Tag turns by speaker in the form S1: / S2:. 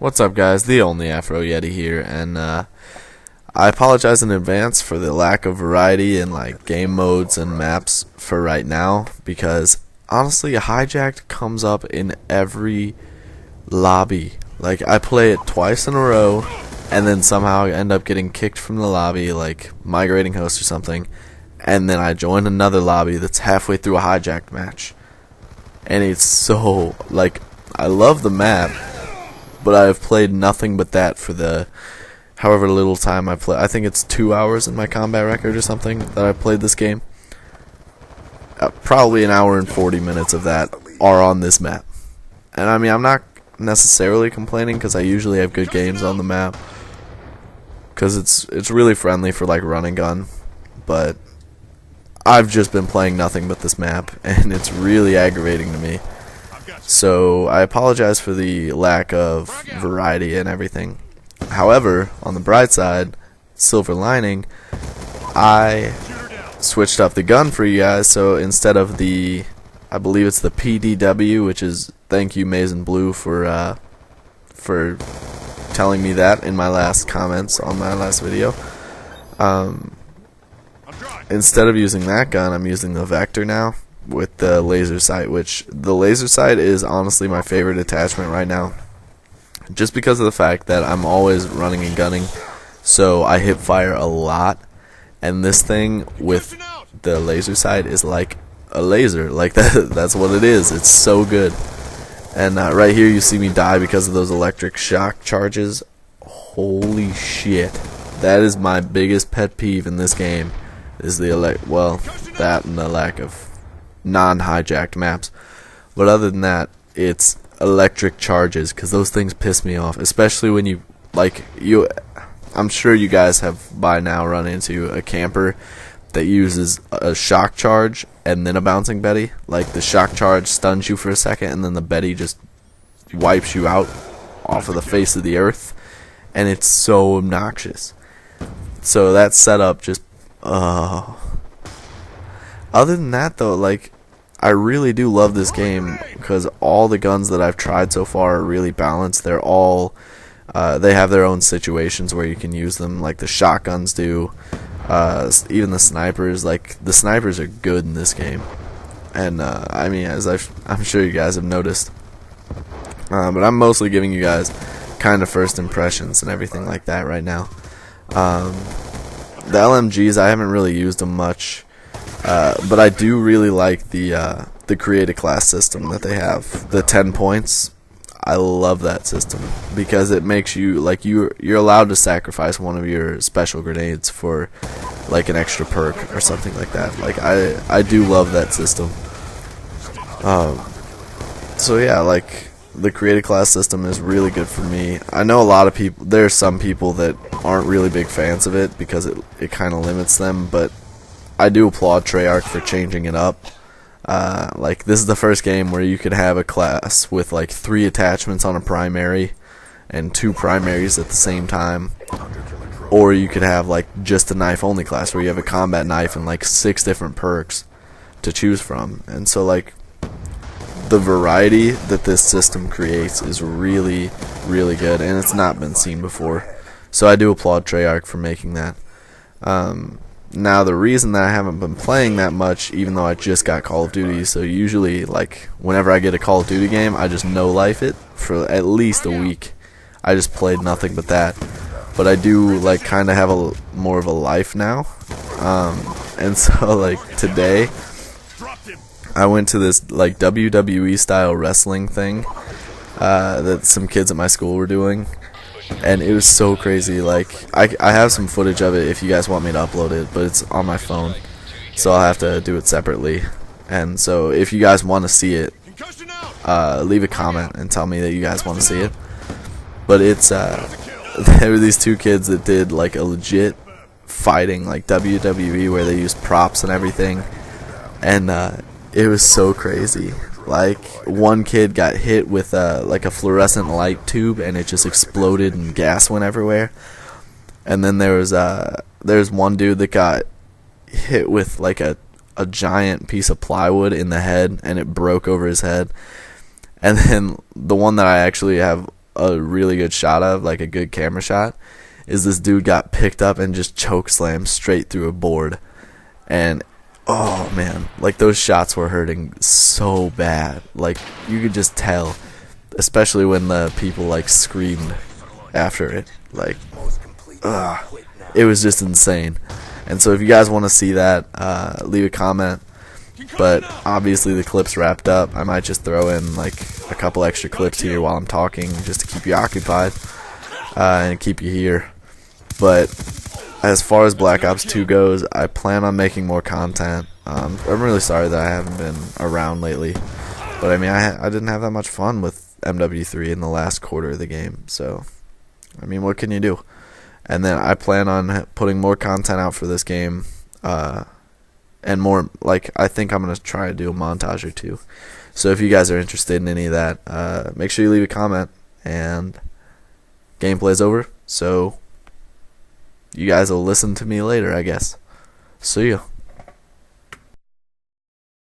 S1: What's up, guys? The only Afro Yeti here, and I apologize in advance for the lack of variety in like game modes and maps for right now, because honestly, Hijacked comes up in every lobby. Like, I play it twice in a row, and then somehow I end up getting kicked from the lobby, like migrating host or something, and then I join another lobby that's halfway through a Hijacked match, and it's so, like, I love the map, but I've played nothing but that for the however little time I play. I think it's 2 hours in my combat record or something that I played this game. Probably an hour and 40 minutes of that are on this map. And I mean, I'm not necessarily complaining, because I usually have good games on the map, because it's really friendly for like run and gun. But I've just been playing nothing but this map, and it's really aggravating to me. So I apologize for the lack of variety and everything. However, on the bright side, silver lining, I switched up the gun for you guys. So instead of the, I believe it's the PDW, which is, thank you Maize and Blue for telling me that in my last comments on my last video. Instead of using that gun, I'm using the Vector now with the laser sight, which the laser sight is honestly my favorite attachment right now, just because of the fact that I'm always running and gunning, so I hip fire a lot, and this thing with the laser sight is like a laser, like that's what it is. It's so good. And right here you see me die because of those electric shock charges. Holy shit, that is my biggest pet peeve in this game, is the that and the lack of non-hijacked maps. But other than that, it's electric charges, because those things piss me off, especially when I'm sure you guys have by now run into a camper that uses a shock charge and then a bouncing Betty. Like, the shock charge stuns you for a second, and then the Betty just wipes you out off of the face of the earth, and it's so obnoxious. So that setup just other than that, though, like, I really do love this game, because all the guns that I've tried so far are really balanced. They're all, they have their own situations where you can use them, like the shotguns do, even the snipers. Like, the snipers are good in this game, and I mean, as I'm sure you guys have noticed, but I'm mostly giving you guys kind of first impressions and everything like that right now. The LMGs, I haven't really used them much. But I do really like the create a class system that they have. The 10 points, I love that system, because it makes you, like, you're allowed to sacrifice one of your special grenades for like an extra perk or something like that. Like, I do love that system. So yeah, like, the create a class system is really good for me. I know a lot of people, there's some people that aren't really big fans of it because it kind of limits them, but I do applaud Treyarch for changing it up. Like, this is the first game where you could have a class with like 3 attachments on a primary and 2 primaries at the same time, or you could have like just a knife only class where you have a combat knife and like 6 different perks to choose from. And so, like, the variety that this system creates is really, really good, and it's not been seen before. So I do applaud Treyarch for making that. Now, the reason that I haven't been playing that much, even though I just got Call of Duty, so usually, like, whenever I get a Call of Duty game, I just no-life it for at least a week. I just played nothing but that. But I do, like, kind of have more of a life now. And so, like, today, I went to this, like, WWE-style wrestling thing that some kids at my school were doing. And it was so crazy. Like, I have some footage of it if you guys want me to upload it, but it's on my phone, so I'll have to do it separately. And so if you guys want to see it, leave a comment and tell me that you guys want to see it. But it's there were these 2 kids that did like a legit fighting, like WWE, where they used props and everything, and it was so crazy. Like, one kid got hit with like a fluorescent light tube, and it just exploded and gas went everywhere. And then there's one dude that got hit with like a giant piece of plywood in the head, and it broke over his head. And then the one that I actually have a really good shot of, like a good camera shot, is this dude got picked up and just choke slammed straight through a board. And oh man, like those shots were hurting so bad. Like you could just tell, especially when the people like screamed after it. Like, it was just insane. And so if you guys want to see that, leave a comment. But obviously the clip's wrapped up. I might just throw in like a couple extra clips here while I'm talking, just to keep you occupied and keep you here. But as far as Black Ops 2 goes, I plan on making more content. I'm really sorry that I haven't been around lately, but I mean I didn't have that much fun with MW3 in the last quarter of the game. So I mean, what can you do? And then I plan on putting more content out for this game. And more, like, I think I'm going to try to do a montage or two. So if you guys are interested in any of that, make sure you leave a comment. And gameplay's over, so you guys will listen to me later, I guess. See ya.